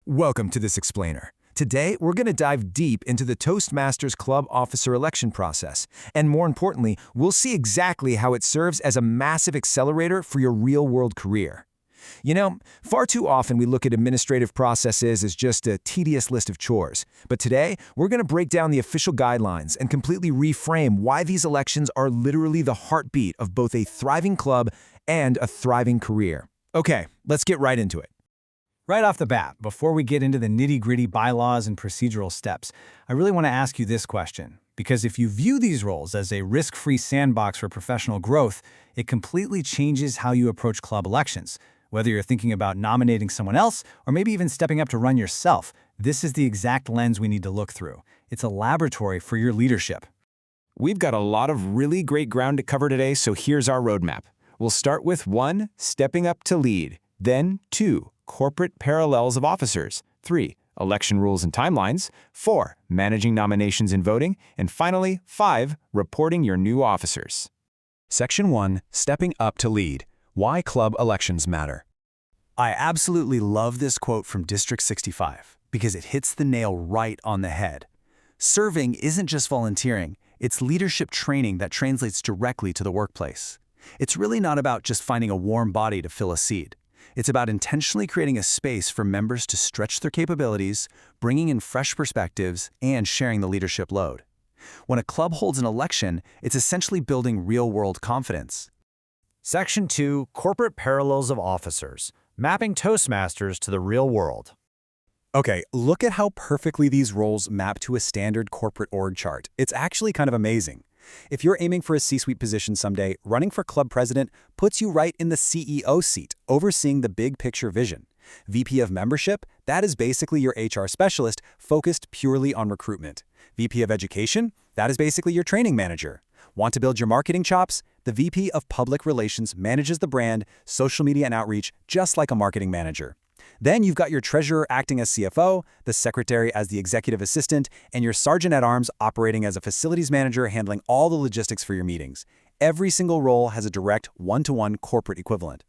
Welcome to this explainer. Today, we're going to dive deep into the Toastmasters Club officer election process. And more importantly, we'll see exactly how it serves as a massive accelerator for your real-world career. You know, far too often we look at administrative processes as just a tedious list of chores. But today, we're going to break down the official guidelines and completely reframe why these elections are literally the heartbeat of both a thriving club and a thriving career. Okay, let's get right into it. Right off the bat, before we get into the nitty-gritty bylaws and procedural steps, I really want to ask you this question. Because if you view these roles as a risk-free sandbox for professional growth, it completely changes how you approach club elections. Whether you're thinking about nominating someone else or maybe even stepping up to run yourself, this is the exact lens we need to look through. It's a laboratory for your leadership. We've got a lot of really great ground to cover today, so here's our roadmap. We'll start with 1, stepping up to lead. Then 2, corporate parallels of officers. 3, election rules and timelines. 4, managing nominations and voting. And finally, 5, reporting your new officers. Section 1, stepping up to lead. Why club elections matter. I absolutely love this quote from District 65 because it hits the nail right on the head. Serving isn't just volunteering, it's leadership training that translates directly to the workplace. It's really not about just finding a warm body to fill a seat. It's about intentionally creating a space for members to stretch their capabilities, bringing in fresh perspectives, and sharing the leadership load. When a club holds an election, it's essentially building real-world confidence. Section 2, Corporate Parallels of Officers, Mapping Toastmasters to the Real World. Okay, look at how perfectly these roles map to a standard corporate org chart. It's actually kind of amazing. If you're aiming for a C-suite position someday, running for club president puts you right in the CEO seat, overseeing the big picture vision. VP of membership, that is basically your HR specialist focused purely on recruitment. VP of education, that is basically your training manager. Want to build your marketing chops? The VP of public relations manages the brand, social media, and outreach just like a marketing manager. Then you've got your treasurer acting as CFO, the secretary as the executive assistant, and your sergeant-at-arms operating as a facilities manager handling all the logistics for your meetings. Every single role has a direct one-to-one corporate equivalent.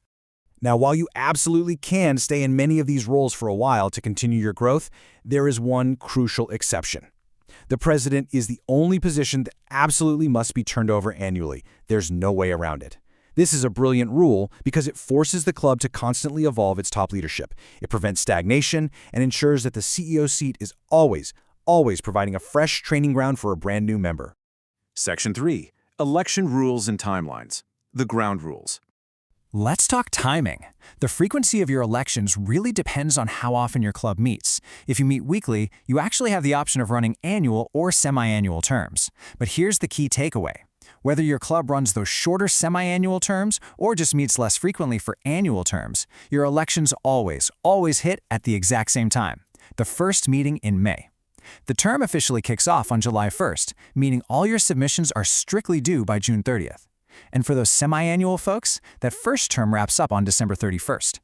Now, while you absolutely can stay in many of these roles for a while to continue your growth, there is one crucial exception. The president is the only position that absolutely must be turned over annually. There's no way around it. This is a brilliant rule because it forces the club to constantly evolve its top leadership. It prevents stagnation and ensures that the CEO seat is always providing a fresh training ground for a brand new member. Section 3, Election Rules and Timelines, the ground rules. Let's talk timing. The frequency of your elections really depends on how often your club meets. If you meet weekly, you actually have the option of running annual or semi-annual terms. But here's the key takeaway. Whether your club runs those shorter semi-annual terms or just meets less frequently for annual terms, your elections always hit at the exact same time, the first meeting in May. The term officially kicks off on July 1st, meaning all your submissions are strictly due by June 30th. And for those semi-annual folks, that first term wraps up on December 31st.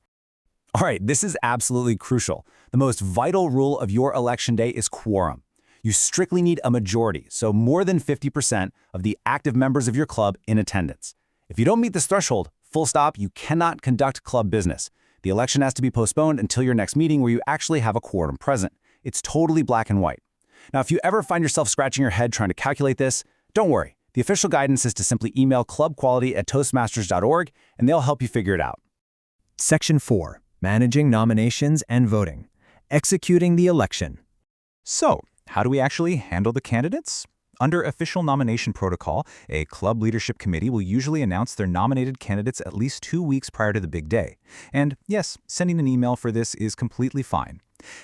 All right, this is absolutely crucial. The most vital rule of your election day is quorum. You strictly need a majority, so more than 50% of the active members of your club in attendance. If you don't meet this threshold, full stop, you cannot conduct club business. The election has to be postponed until your next meeting where you actually have a quorum present. It's totally black and white. Now, if you ever find yourself scratching your head trying to calculate this, don't worry. The official guidance is to simply email clubquality@toastmasters.org and they'll help you figure it out. Section 4, Managing Nominations and Voting, Executing the Election. So, how do we actually handle the candidates? Under official nomination protocol, a club leadership committee will usually announce their nominated candidates at least 2 weeks prior to the big day. And yes, sending an email for this is completely fine.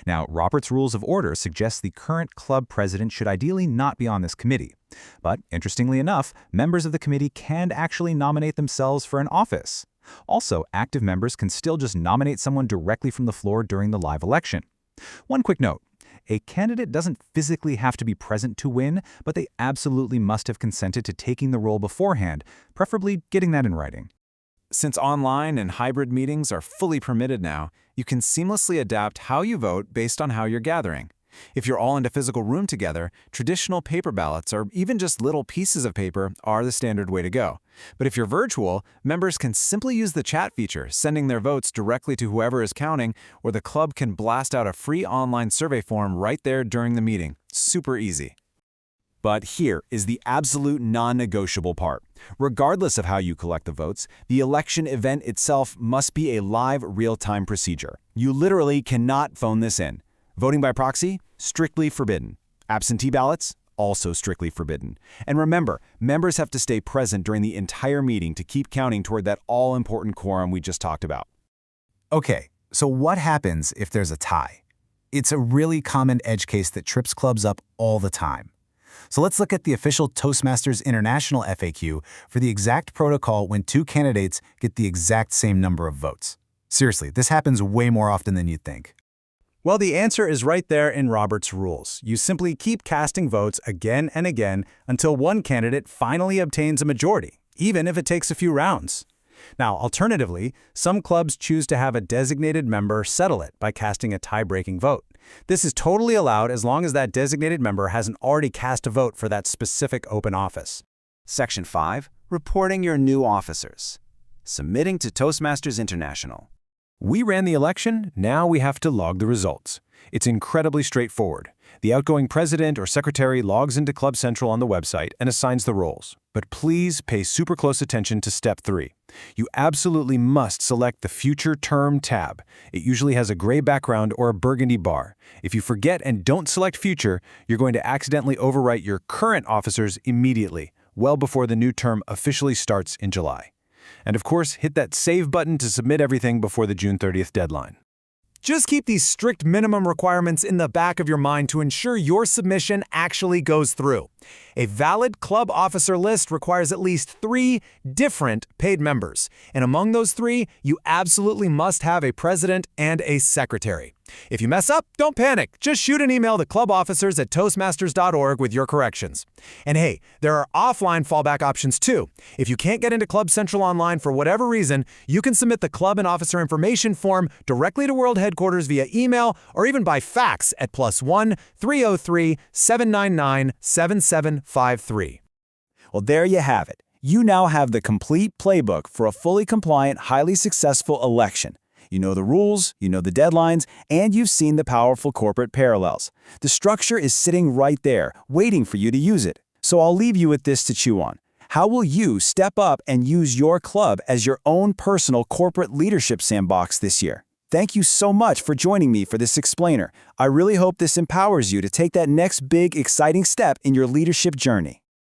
Now, Robert's Rules of Order suggests the current club president should ideally not be on this committee. But interestingly enough, members of the committee can actually nominate themselves for an office. Also, active members can still just nominate someone directly from the floor during the live election. One quick note. A candidate doesn't physically have to be present to win, but they absolutely must have consented to taking the role beforehand, preferably getting that in writing. Since online and hybrid meetings are fully permitted now, you can seamlessly adapt how you vote based on how you're gathering. If you're all in a physical room together, traditional paper ballots or even just little pieces of paper are the standard way to go. But if you're virtual, members can simply use the chat feature, sending their votes directly to whoever is counting, or the club can blast out a free online survey form right there during the meeting. Super easy. But here is the absolute non-negotiable part. Regardless of how you collect the votes, the election event itself must be a live, real-time procedure. You literally cannot phone this in. Voting by proxy? Strictly forbidden. Absentee ballots? Also strictly forbidden. And remember, members have to stay present during the entire meeting to keep counting toward that all-important quorum we just talked about. Okay, so what happens if there's a tie? It's a really common edge case that trips clubs up all the time. So let's look at the official Toastmasters International FAQ for the exact protocol when two candidates get the exact same number of votes. Seriously, this happens way more often than you'd think. Well, the answer is right there in Robert's rules. You simply keep casting votes again and again until one candidate finally obtains a majority, even if it takes a few rounds. Now, alternatively, some clubs choose to have a designated member settle it by casting a tie-breaking vote. This is totally allowed as long as that designated member hasn't already cast a vote for that specific open office. Section 5. Reporting your new officers. Submitting to Toastmasters International. We ran the election, now we have to log the results. It's incredibly straightforward. The outgoing president or secretary logs into Club Central on the website and assigns the roles. But please pay super close attention to Step 3. You absolutely must select the Future Term tab. It usually has a gray background or a burgundy bar. If you forget and don't select Future, you're going to accidentally overwrite your current officers immediately, well before the new term officially starts in July. And of course, hit that Save button to submit everything before the June 30th deadline. Just keep these strict minimum requirements in the back of your mind to ensure your submission actually goes through. A valid club officer list requires at least 3 different paid members. And among those 3, you absolutely must have a president and a secretary. If you mess up, don't panic. Just shoot an email to clubofficers@toastmasters.org with your corrections. And hey, there are offline fallback options too. If you can't get into Club Central online for whatever reason, you can submit the club and officer information form directly to World Headquarters via email or even by fax at +1 303 799 7753. Well, there you have it. You now have the complete playbook for a fully compliant, highly successful election. You know the rules, you know the deadlines, and you've seen the powerful corporate parallels. The structure is sitting right there, waiting for you to use it. So I'll leave you with this to chew on. How will you step up and use your club as your own personal corporate leadership sandbox this year? Thank you so much for joining me for this explainer. I really hope this empowers you to take that next big, exciting step in your leadership journey.